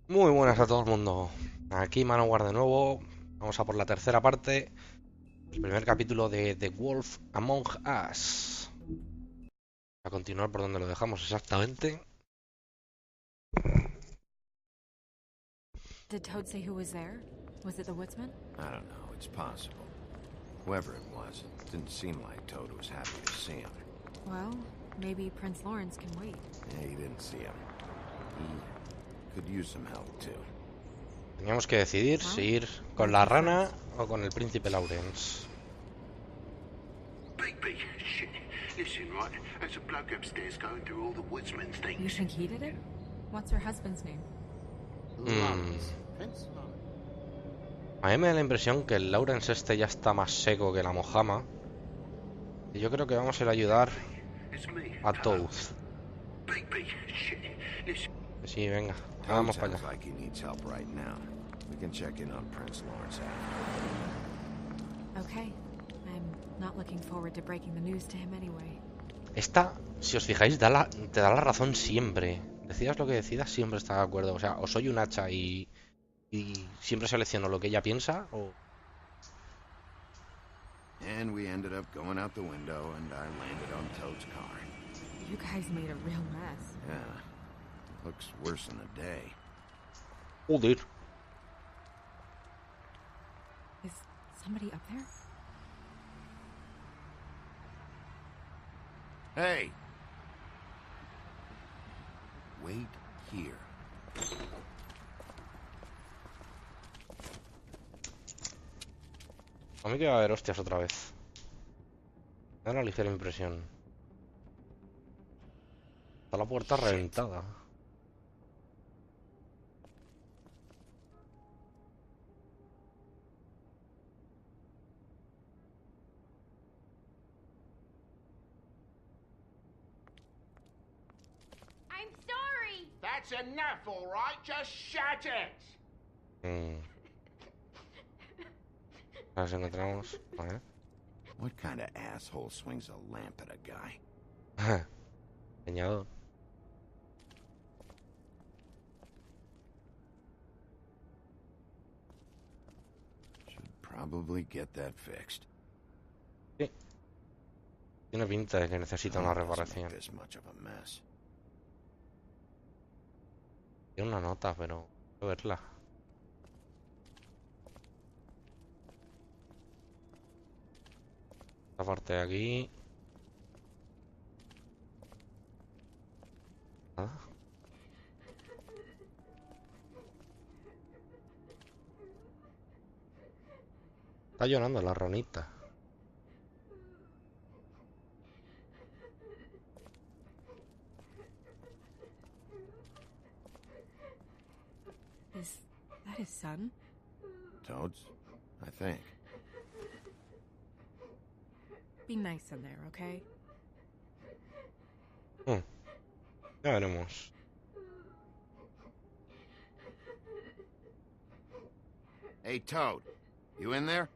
Muy buenas a todo el mundo. Aquí Manowar de nuevo. Vamos a por la tercera parte. El primer capítulo de The Wolf Among Us. A continuar por donde lo dejamos exactamente. Did Toad say who was there? Was it the woodsman? I don't know. It's possible. Whoever it was, it didn't seem like Toad was happy to see him. Well, maybe Prince Lawrence can wait. Yeah, he didn't see him. He could use some help, too. Teníamos que decidir si ir con la rana o con el príncipe Lawrence. Big shit. Listen, right? There's a bloke upstairs going through all the woodsman's things. You think he did it? What's her husband's name? Prince Lawrence. A mí me da la impresión que el Lawrence este ya está más seco que la mojama. Y yo creo que vamos a ir a ayudar a Toad. Big shit. Listen. Sí, venga, Toad vamos para sounds allá. like he needs help right now. We can check in on Prince Lawrence after. Okay. I'm not looking forward to breaking the news to him anyway. Esta, si os fijáis, te da la razón siempre. Decidas lo que decidas, siempre está de acuerdo. O sea, o soy un hacha y siempre selecciono lo que ella piensa, o... And we ended up going out the window, and I landed on Toad's car. You guys made a real mess. Yeah. Looks worse than a day. Joder. Is somebody up there? Hey! Wait here. A mí que va a haber hostias otra vez. Me da una ligera impresión. Está la puerta reventada. I'm sorry! That's enough, all right? Just shut it. A ver si encontramos. A ver. What kind of asshole swings a lamp at a guy? Leñador. Should probably get that fixed. Tiene pinta de que necesita una reparación. This much of a mess. Tiene una nota, pero quiero verla. Esta parte de aquí. Nada. Está llorando la ranita. Is that his son? Toad's? I think. Be nice in there, okay? Ya veremos. Hey, Toad. You in there?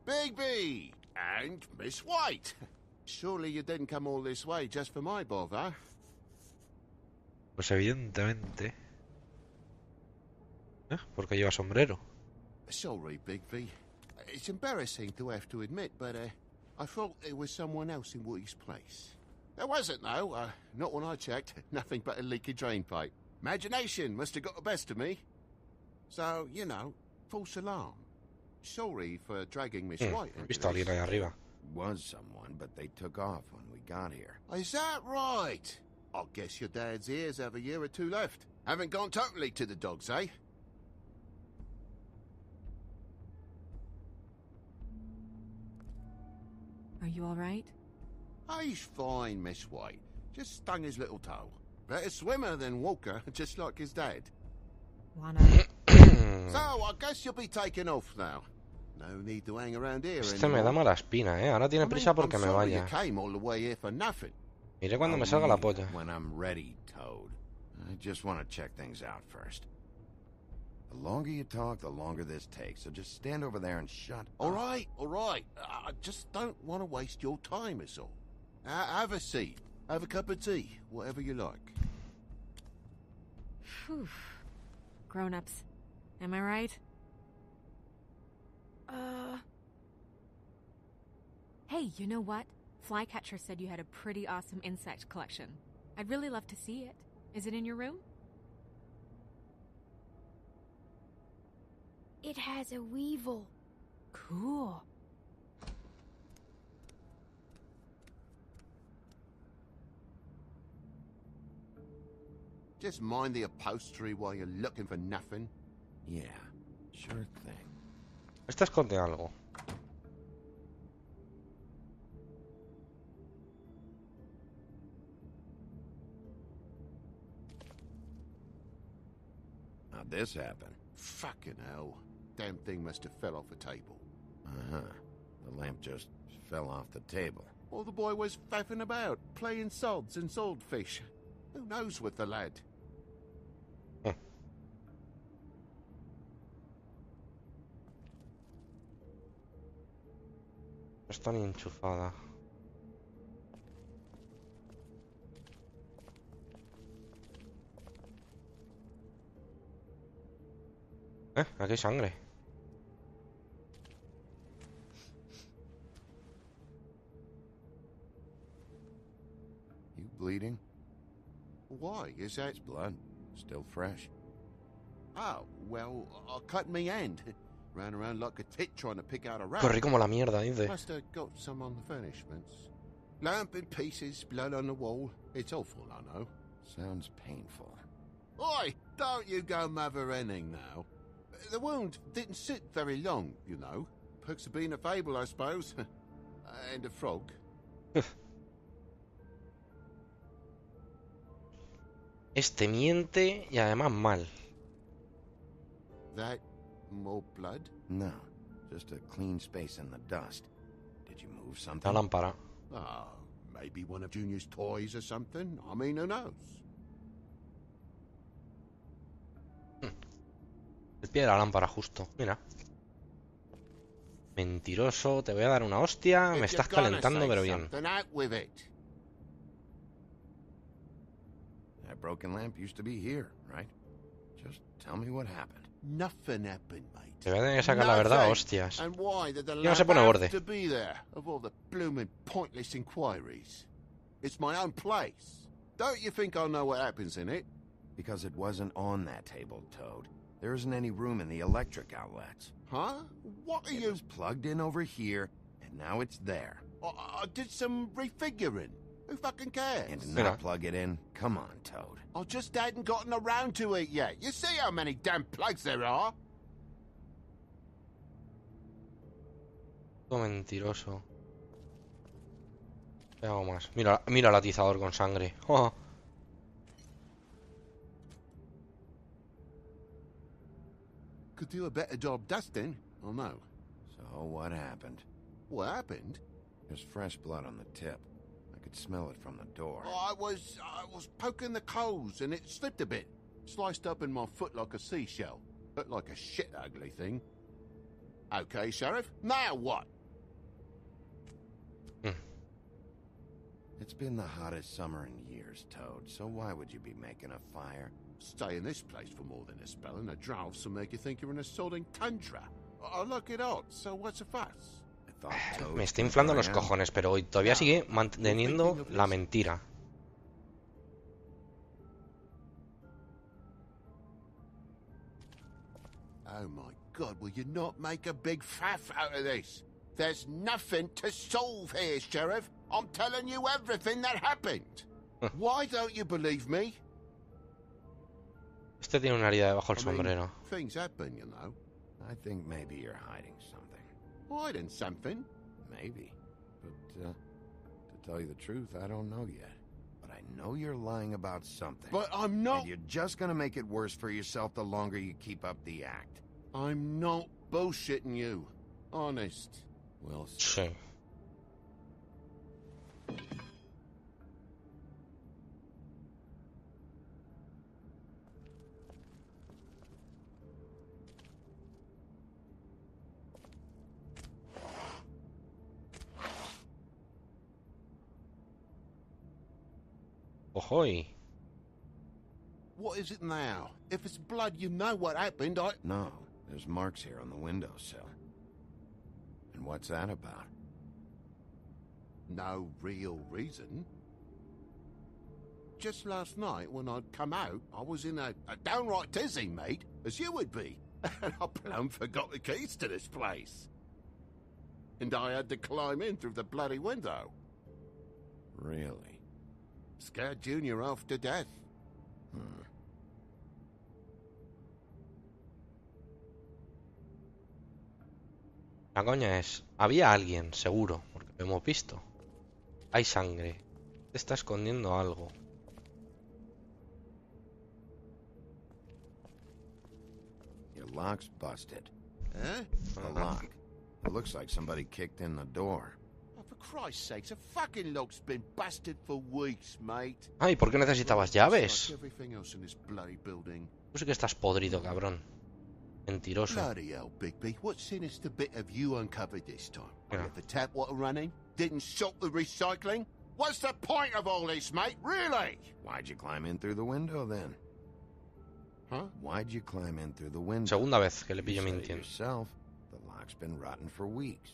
Bigby! And Miss White. Surely you didn't come all this way just for my bother. Pues evidentemente. Porque lleva sombrero. Sorry, Bigby. It's embarrassing to have to admit, but I thought there was someone else in Woody's place. There wasn't, though. Not when I checked. Nothing but a leaky drain pipe. Imagination must have got the best of me. So, you know, false alarm. Sorry for dragging Miss White He into visto a alguien ahí arriba. Was someone, but they took off when we got here. Is that right? I guess your dad's ears have a year or two left. Haven't gone totally to the dogs, eh? Are you all right? He's fine, Miss White. Just stung his little toe. Better swimmer than walker, just like his dad. Wanna... So, I guess you'll be taking off now. No need to hang around here Este me da mala espina, ¿eh? Ahora tiene prisa porque me vaya. You came all the way here for nothing. Miré cuando me salga la polla. When I'm ready, Toad. I just want to check things out first. The longer you talk, the longer this takes. So just stand over there and shut All up. right. I just don't want to waste your time, is all. Have a seat. Have a cup of tea, whatever you like. Phew. Grown-ups. Am I right? Hey, you know what? Flycatcher said you had a pretty awesome insect collection. I'd really love to see it. Is it in your room? It has a weevil. Cool. Just mind the upholstery while you're looking for nothing. Yeah, sure thing. Este esconde algo. How'd this happen? Fucking hell. Damn thing must have fell off a table. Uh-huh. The lamp just fell off the table. Or the boy was faffing about, playing sods and swordfish. Who knows with the lad? Está ni enchufada. Aquí hay sangre. You bleeding? Why? Is that... It's blood. Still fresh. Oh, well, I cut me hand. Ran around like a tit trying to pick out a rat. Corrí como la mierda, dice. Must have got some on the furnishments. Lamp in pieces, blood on the wall. It's awful, I know. Sounds painful. Oi, don't you go mother-henning now. The wound didn't sit very long, you know. Perks of being a fable, I suppose. And a frog. Este miente y además mal. That more blood? No, just a clean space in the dust. Did you move La something? lámpara. Oh, maybe one of Junior's toys or something. I mean, who knows? El pie de la lámpara, justo. Mira. Mentiroso, te voy a dar una hostia. Me If estás you're gonna calentando, say pero bien. something, out with it. That broken lamp used to be here, right? Just tell me what happened. Nothing happened, mate. Te voy a tener que sacar la verdad, Nothing. hostias. And why did the Y no se lamp pone have borde. to be there, of all the blooming pointless inquiries? It's my own place. Don't you think I'll know what happens in it? Because it wasn't on that table, Toad. There isn't any room in the electric outlets. Huh? What are It you... was plugged in over here, and now it's there. I did some refiguring. Who fucking cares? And to Mira. not plug it in, come on, Toad. I just hadn't gotten around to it yet. You see how many damn plugs there are? Todo mentiroso. ¿Qué hago más? Mira, mira el atizador con sangre. Oh. Could do a better job dusting, or no? So what happened? What happened? There's fresh blood on the tip. I could smell it from the door. I was poking the coals and it slipped a bit. Sliced up in my foot like a seashell. Looked like a shit ugly thing. Okay, Sheriff, now what? It's been the hottest summer in years, Toad, so why would you be making a fire? Stay in this place for more than a spell and the drafts will make you think you're in a sodding tundra. I look it odd, so what's the fuss? I thought Toad Me was está inflando gonna los burn out. cojones, pero hoy todavía sigue manteniendo la mentira. Oh my God, will you not make a big faff out of this? There's nothing to solve here, Sheriff. I'm telling you everything that happened. Why don't you believe me? Este tiene una herida debajo del I mean, sombrero. things happen, you know. I think maybe you're hiding something. Hiding something? Maybe. But, to tell you the truth, I don't know yet. But I know you're lying about something. But I'm not... And you're just gonna make it worse for yourself the longer you keep up the act. I'm not bullshitting you. Honest. We'll see. Sí. Ojoy. What is it now? If it's blood, you know what happened. No, there's marks here on the windowsill. And what's that about? No real reason. Just last night, when I'd come out, I was in a downright tizzy, mate, as you would be. And I plumb forgot the keys to this place. And I had to climb in through the bloody window. Really? Scared Junior off to death. La coña es, había alguien, seguro, porque lo hemos visto. Hay sangre. Te está escondiendo algo. Your lock's busted. Eh? The lock. It looks like somebody kicked in the door. Oh, for Christ's sakes, the fucking lock's been busted for weeks, mate. Ay, ¿por qué necesitabas llaves? Like everything else in this bloody building. Tú sí que estás podrido, cabrón. Mentiroso. Bloody hell, Bigby. What sinister bit have you uncovered this time? Yeah. Left the tap water running? Didn't stop the recycling? What's the point of all this, mate? Really? Why'd you climb in through the window then? Huh? Why'd you climb in through the window? Segunda vez que le You pillo said it mintiendo. yourself. The lock's been rotten for weeks.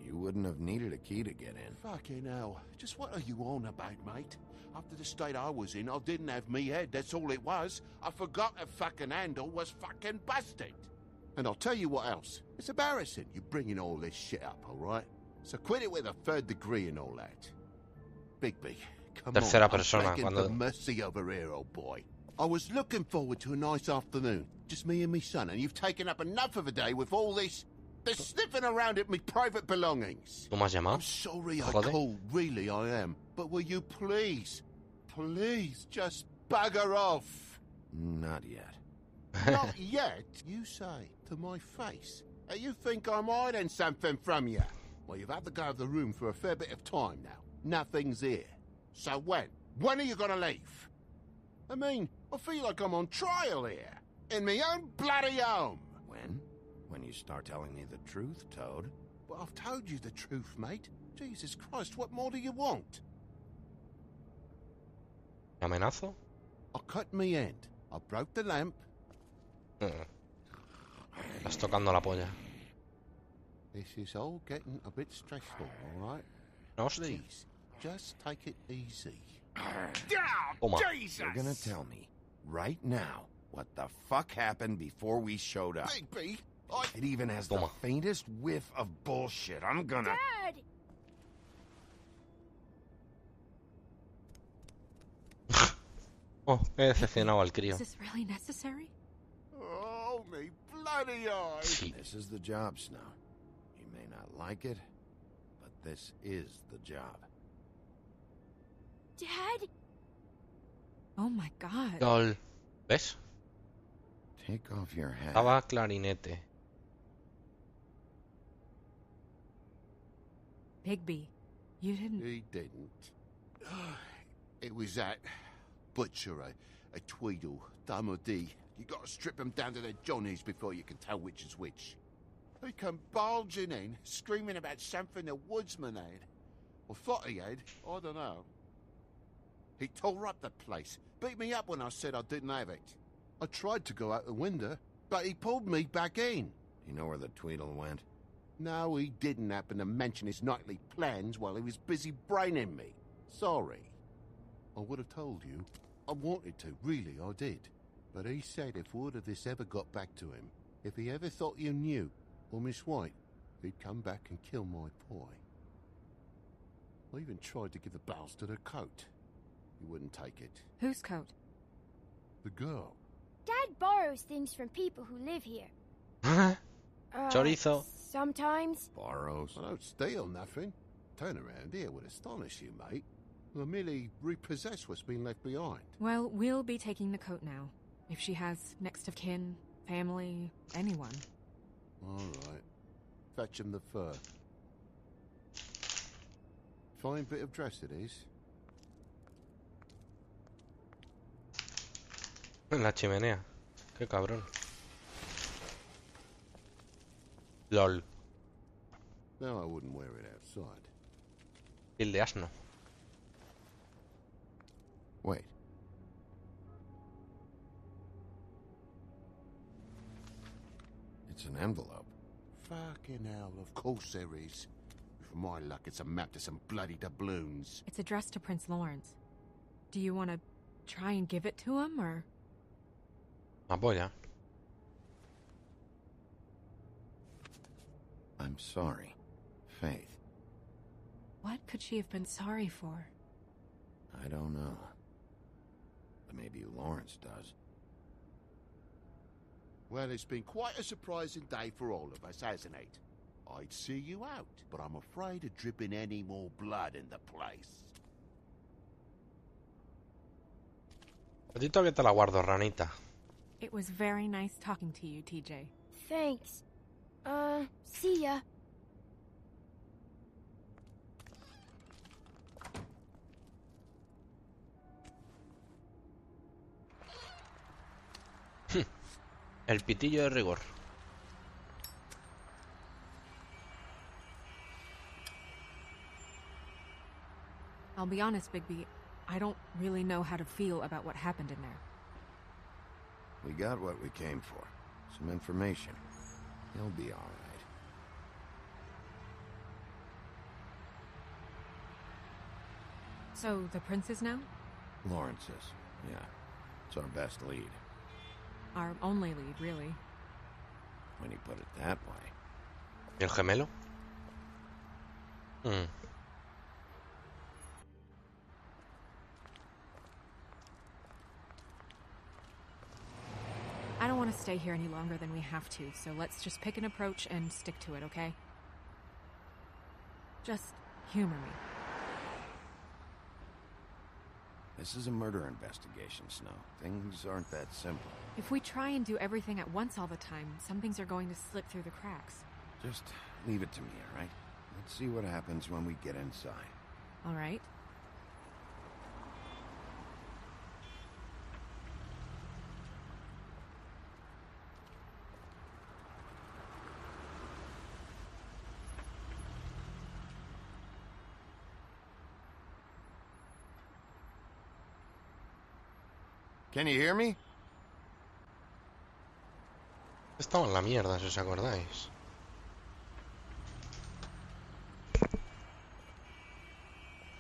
You wouldn't have needed a key to get in. Fucking hell. Just what are you on about, mate? After the state I was in, I didn't have me head, that's all it was. I forgot the fucking handle was fucking busted. And I'll tell you what else. It's embarrassing you bringing all this shit up, all right? So quit it with a third degree and all that. Bigby, come Tercera on. persona, I'm begging cuando- for mercy over here, old boy. I was looking forward to a nice afternoon. Just me and me son, and you've taken up enough of a day with all this sniffing around at me private belongings. ¿Tú me has llamado? I'm sorry I Joder. called, really I am. But will you please, just bugger off? Not yet. Not yet, you say, to my face. You think I'm hiding something from you? Well, you've had to go of the room for a fair bit of time now. Nothing's here. So when? When are you gonna leave? I mean, I feel like I'm on trial here. In my own bloody home. When? When you start telling me the truth, Toad. But I've told you the truth, mate. Jesus Christ, what more do you want? ¿Me amenazo? I cut me end. I broke the lamp. Estás tocando la polla. This is all getting a bit stressful, all right? No, hostia. Please, just take it easy. Toma. You're gonna tell me, right now, what the fuck happened before we showed up. Bigby, It even has the Toma. faintest whiff of bullshit. I'm gonna... Dad! Oh, he decepcionado al crío. Is this really necessary? Oh, me bloody eyes. Sí. This is the job, Snow. You may not like it, but this is the job. Dad? Oh my god. LOL. ¿Ves? Take off your hat. Estaba clarinete. Bigby, you didn't. He didn't. It was that butcher, a Tweedle, Dum or D. You gotta strip them down to their johnnies before you can tell which is which. He come bulging in, screaming about something the woodsman had. Or thought he had, I don't know. He tore up the place, beat me up when I said I didn't have it. I tried to go out the window, but he pulled me back in. You know where the Tweedle went? No, he didn't happen to mention his nightly plans while he was busy braining me. Sorry. I would have told you. I wanted to, really, I did. But he said if word of this ever got back to him, if he ever thought you knew, or Miss White, he'd come back and kill my boy. I even tried to give the bastard a coat. He wouldn't take it. Whose coat? The girl. Dad borrows things from people who live here. Chorizo. Sometimes. Borrows. I don't steal nothing. Turn around here would astonish you, mate. I merely repossess what's been left behind. Well, we'll be taking the coat now. If she has next of kin, family, anyone. All right. Fetch him the fur. Fine bit of dress it is. En la chimenea. Qué cabrón. LOL. No, I wouldn't wear it outside. Piel de asno. Wait. It's an envelope. Fucking hell, of course there is. For my luck, it's a map to some bloody doubloons. It's addressed to Prince Lawrence. Do you want to try and give it to him, or...? Apoya. I'm sorry, Faith. What could she have been sorry for? I don't know. But maybe Lawrence does. Well, it's been quite a surprising day for all of us, hasn't it? I'd see you out, but I'm afraid of dripping any more blood in the place. A ti todavía te la guardo, ranita. It was very nice talking to you, TJ. Thanks. See ya. El pitillo de rigor. I'll be honest, Bigby, I don't really know how to feel about what happened in there. We got what we came for. Some information. He'll be all right. So, the prince is now? Lawrence is. Yeah. It's our best lead. Our only lead, really. When you put it that way. ¿Y el gemelo? I don't want to stay here any longer than we have to, so let's just pick an approach and stick to it, okay? Just humor me. This is a murder investigation, Snow. Things aren't that simple. If we try and do everything at once all the time, some things are going to slip through the cracks. Just leave it to me, all right? Let's see what happens when we get inside. All right? Can you hear me? Estaba en la mierda, si os acordáis.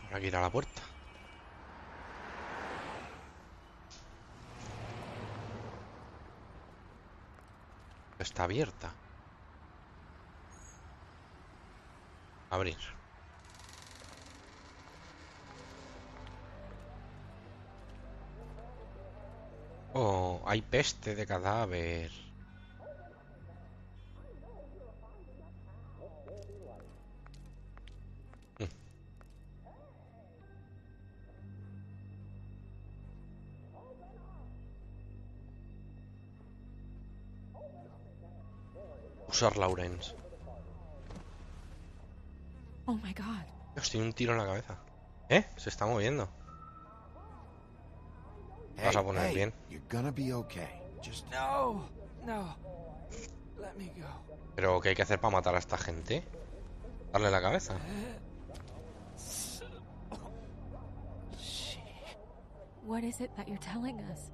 Habrá que ir a la puerta. Está abierta. Abrir. Oh, hay peste de cadáver. Usar Lawrence. Oh my god. Dios, tiene un tiro en la cabeza. ¿Eh? Se está moviendo. Vas a poner bien. You're gonna be okay. Just No. Let me go. Pero, ¿qué hay que hacer para matar a esta gente? Darle la cabeza. What is it that you're telling us?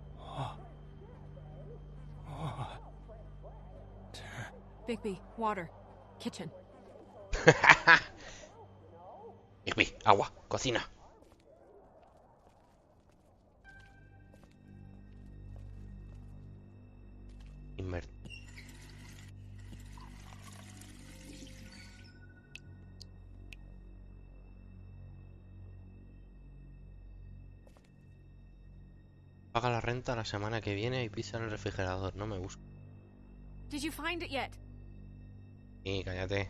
Bigby, water. Kitchen. Bigby, agua, cocina. Paga la renta la semana que viene y pisa en el refrigerador. No me busques. Did you find it yet? Sí, cállate.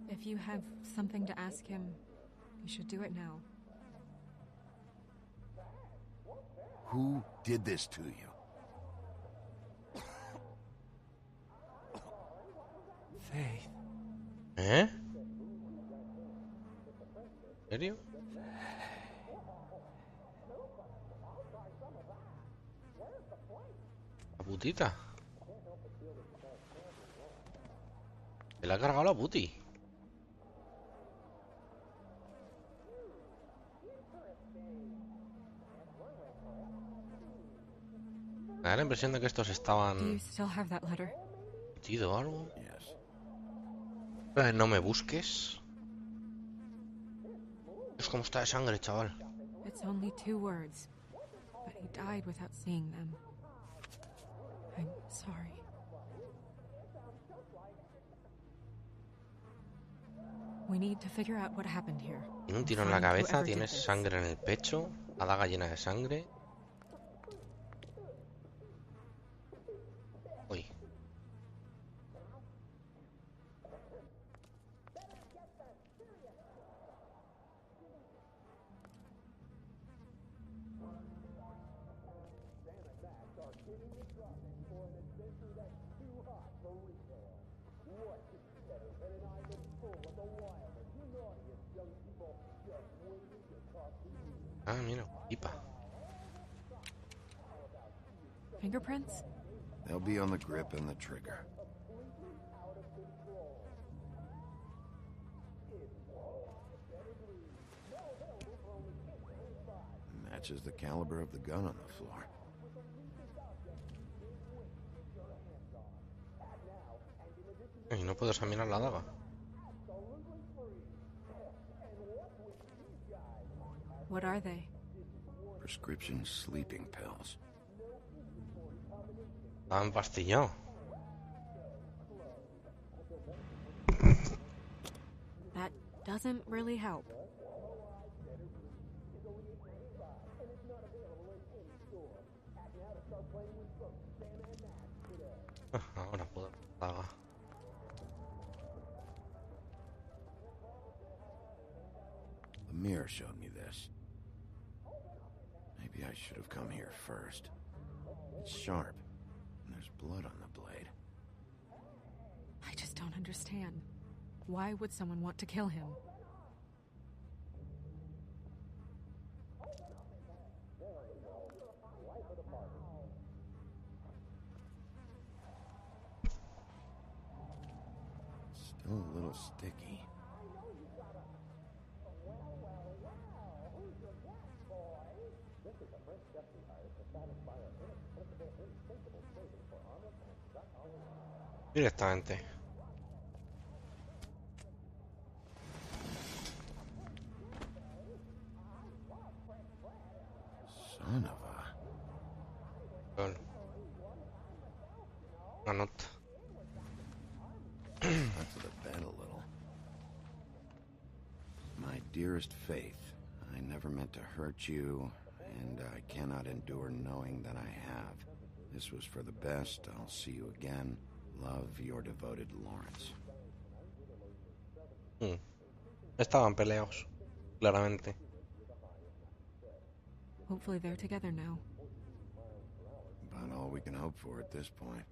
If you have something to ask him, you should do it now. Who did this to you? Faith. ¿Eh? ¿En serio? putita. Se la ha cargado la puti. Me da la impresión de que estos Do you estaban still have that letter? metido o algo. Yes. No me busques. Es como está de sangre, chaval. It's only 2 words, but he died without seeing them. I'm sorry. We need to figure out what happened here. Tiene un and tiro en la find cabeza, whoever did tienes this. sangre en el pecho, la daga llena de sangre. Uy. Ah, mira, pipa. Fingerprints? They'll be on the grip and the trigger. Matches the caliber of the gun on the floor. Y no puedo examinar la daga. What are they? Prescription sleeping pills. La han pastillado. That doesn't really help. Ahora puedo la daga. The mirror showed me this. Maybe I should have come here first. It's sharp, and there's blood on the blade. I just don't understand. Why would someone want to kill him? Still a little sticky. Directamente. Son of a... Lol. Una nota. Up to the bed a little. My dearest Faith, I never meant to hurt you, and I cannot endure knowing that I have. This was for the best. I'll see you again. Love, your devoted Lawrence. Estaban peleados, claramente. Hopefully they're together now. About all we can hope for at this point.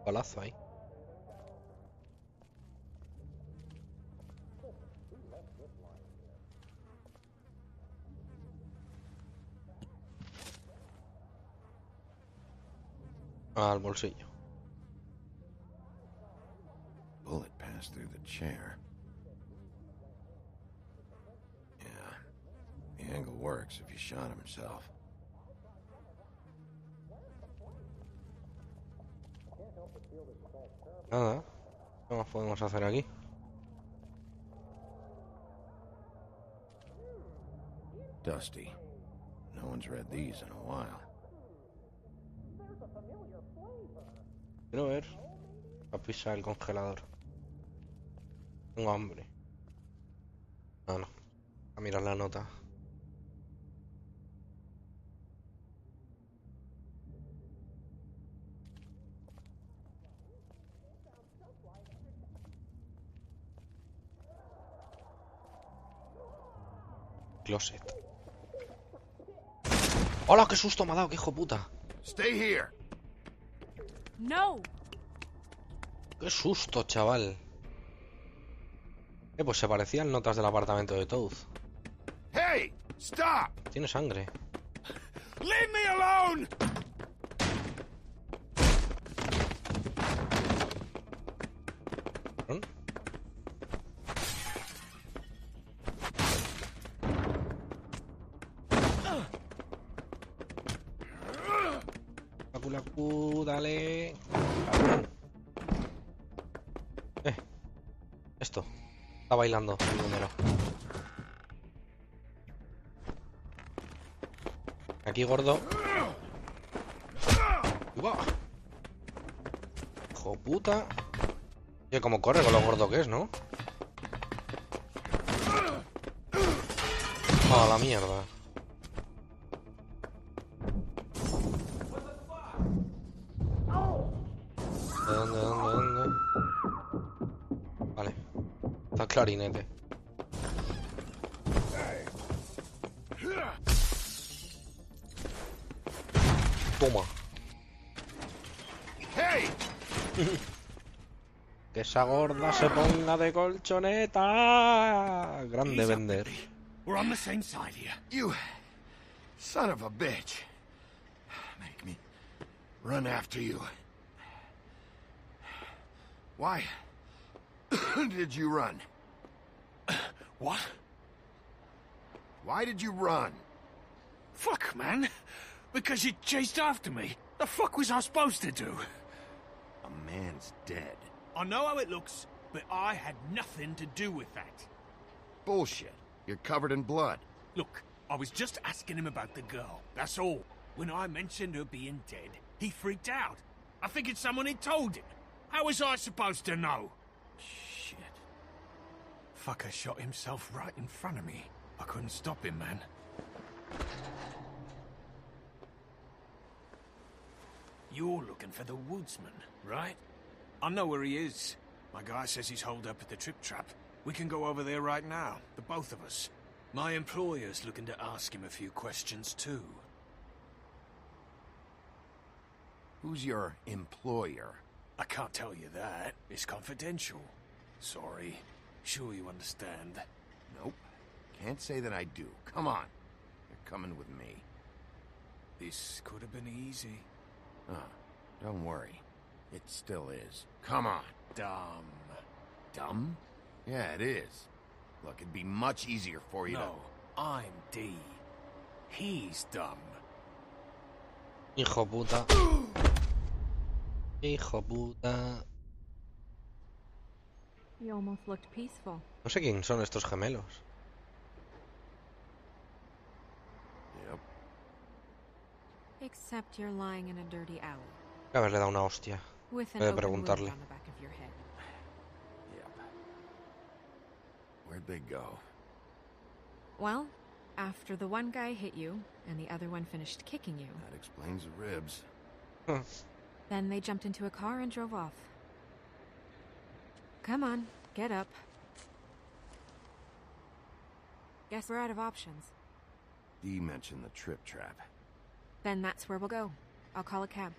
Palazo ahí. Al bolsillo. Bullet passed through the chair. Yeah, the angle works if he shot himself. Nada. ¿Qué más podemos hacer aquí? Dusty. No one's read these in a while. Quiero ver la pizza del congelador. Tengo hambre. Ah, no. A mirar la nota. Closet. ¡Hola! ¡Qué susto me ha dado! ¡Qué hijo de puta! Stay here. No! ¡Qué susto, chaval! Pues se parecían notas del apartamento de Toad. Hey! Stop! Tiene sangre. Leave me alone! ¿Mm? Dale. Esto. Está bailando el número. Aquí, gordo. ¡Uah! Hijo puta. Oye, cómo corre con lo gordo que es, ¿no? ¡Ah, la mierda! ¿Dónde? Vale. Está el clarinete. Toma. Hey! Que esa gorda se ponga de colchoneta. Grande vender. We're on the same side here. You son of a bitch. Make me run after you. Why did you run? What? Why did you run? Fuck, man. Because you chased after me. The fuck was I supposed to do? A man's dead. I know how it looks, but I had nothing to do with that. Bullshit. You're covered in blood. Look, I was just asking him about the girl, that's all. When I mentioned her being dead, he freaked out. I figured someone had told him. How was I supposed to know? Shit. Fucker shot himself right in front of me. I couldn't stop him, man. You're looking for the woodsman, right? I know where he is. My guy says he's holed up at the Trip Trap. We can go over there right now, the both of us. My employer's looking to ask him a few questions, too. Who's your employer? I can't tell you that. It's confidential. Sorry. Sure you understand. Nope. Can't say that I do. Come on. You're coming with me. This could have been easy. Don't worry. It still is. Come on. Dumb. Dumb? Yeah, it is. Look, it'd be much easier for you No, I'm D. He's dumb. Hijo puta. Hijo puta. You almost looked peaceful. No sé quién son estos gemelos. Yep. Except you're lying in a dirty alley. Voy a haberle dado una hostia. With an Voy a open wound preguntarle. on the back of your head. Yep. Where'd they go? Well, after the one guy hit you, and the other one finished kicking you, That explains the ribs. then they jumped into a car and drove off. Come on, get up. Guess we're out of options. Dee mentioned the Trip Trap. Then that's where we'll go. I'll call a cab.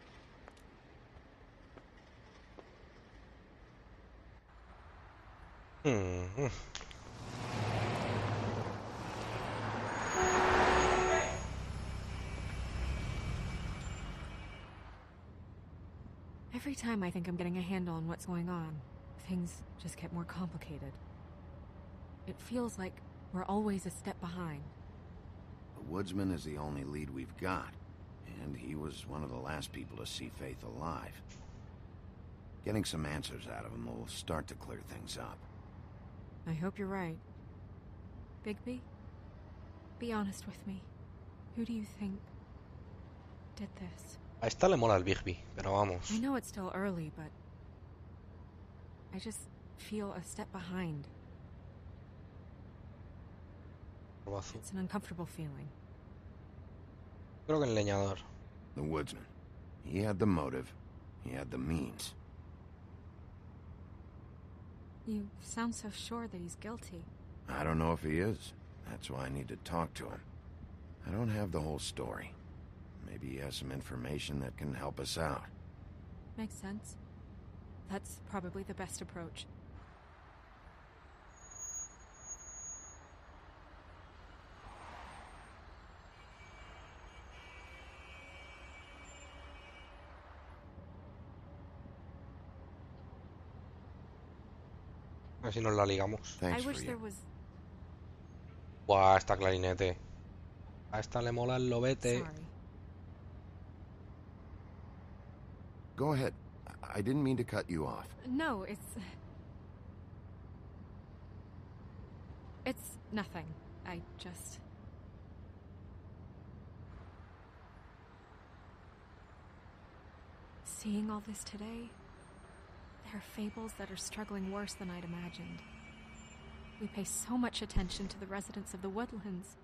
Every time I think I'm getting a handle on what's going on, things just get more complicated. It feels like we're always a step behind. The woodsman is the only lead we've got, and he was one of the last people to see Faith alive. Getting some answers out of him will start to clear things up. I hope you're right. Bigby, be honest with me. Who do you think did this? A esta le mola el Bigby, pero vamos. I know it's still early, but I just feel a step behind. Probazo. It's an uncomfortable feeling. Creo que el leñador. The woodsman. He had the motive. He had the means. You sound so sure that he's guilty. I don't know if he is. That's why I need to talk to him. I don't have the whole story. Maybe he has some information that can help us out. Makes sense. That's probably the best approach. A ver si nos la ligamos. I Thanks for wish there you. was. Buah, esta clarinete. A esta le mola el lobete. Sorry. Go ahead. I didn't mean to cut you off. No, it's nothing. I just. Seeing all this today, there are fables that are struggling worse than I'd imagined. We pay so much attention to the residents of the woodlands.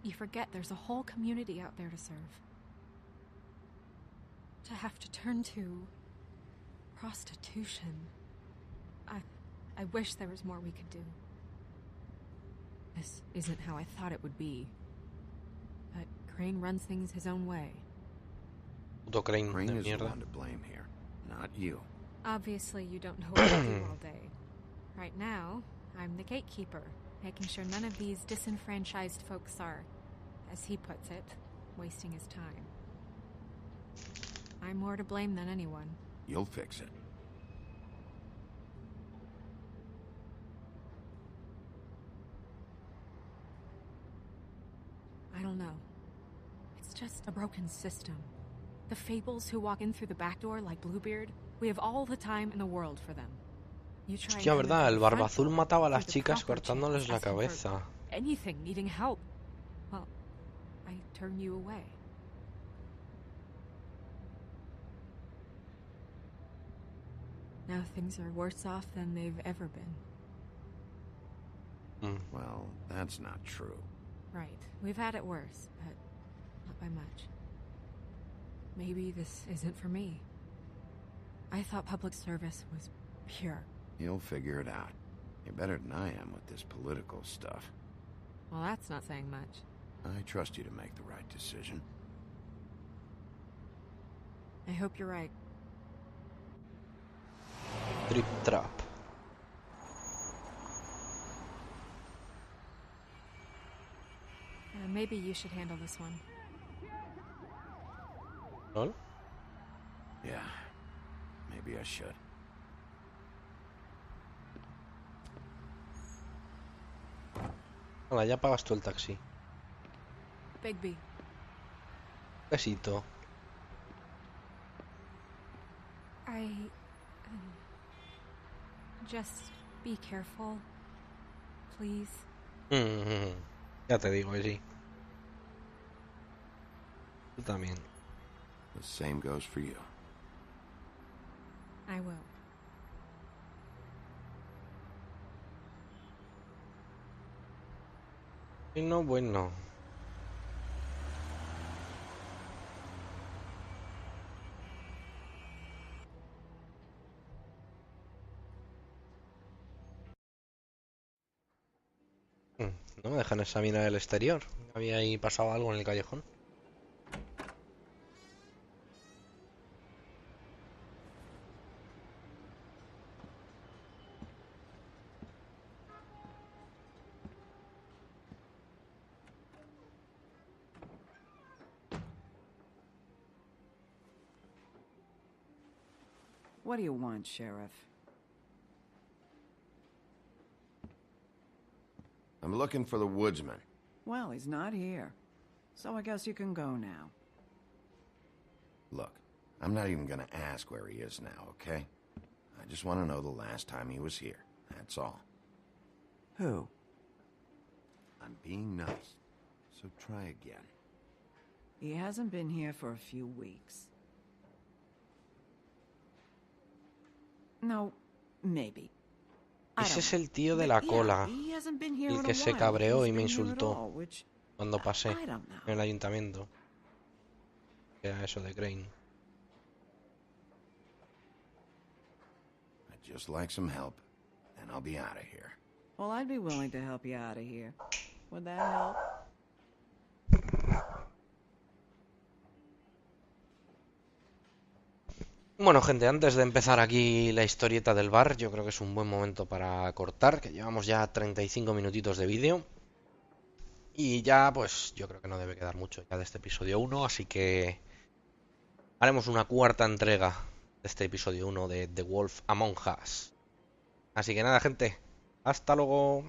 You forget there's a whole community out there to serve. To have to turn to prostitution. I wish there was more we could do. This isn't how I thought it would be. But Crane runs things his own way. Puto Crane Crane de is the mierda. one to blame here, not you. Obviously, you don't know what I do all day. Right now, I'm the gatekeeper, making sure none of these disenfranchised folks are, as he puts it, wasting his time. I'm more to blame than anyone. You'll fix it. I don't know. It's just a broken system. The fables who walk in through the back door like Bluebeard, we have all the time in the world for them. You try and Hostia, come in verdad, through el the front barba azul door, mataba a through las the chicas proper cortándoles channels, la asking for cabeza. anything, needing help. Well, I turn you away. Now things are worse off than they've ever been. Well, that's not true. Right. We've had it worse, but not by much. Maybe this isn't for me. I thought public service was pure. You'll figure it out. You're better than I am with this political stuff. Well, that's not saying much. I trust you to make the right decision. I hope you're right. Trip trap. Maybe you should handle this one. ¿No? Yeah, maybe I should. Hola, ya pagas tú el taxi. Bigby, Besito. just be careful, please. Ya te digo que sí. Tú también. The same goes for you. I will. Y no, bueno. No me dejan examinar el exterior. Había ahí pasado algo en el callejón. What do you want, Sheriff? I'm looking for the woodsman. Well, he's not here. So I guess you can go now. Look, I'm not even gonna ask where he is now, okay? I just want to know the last time he was here. That's all. Who? I'm being nice, so try again. He hasn't been here for a few weeks. No, maybe. I Ese don't es know. el tío de But la yeah, cola. he hasn't been here El in que a se while, cabreó if y me he's been here at insultó all, which cuando pasé I don't know. en el ayuntamiento. Era eso de Crane. I'd just like some help, and I'll be out of here. Well, I'd be willing to help you out of here. Would that help? Bueno, gente, antes de empezar aquí la historieta del bar, yo creo que es un buen momento para cortar, que llevamos ya 35 minutitos de vídeo. Y ya, pues, yo creo que no debe quedar mucho ya de este episodio 1, así que haremos una cuarta entrega de este episodio 1 de The Wolf Among Us. Así que nada, gente. Hasta luego.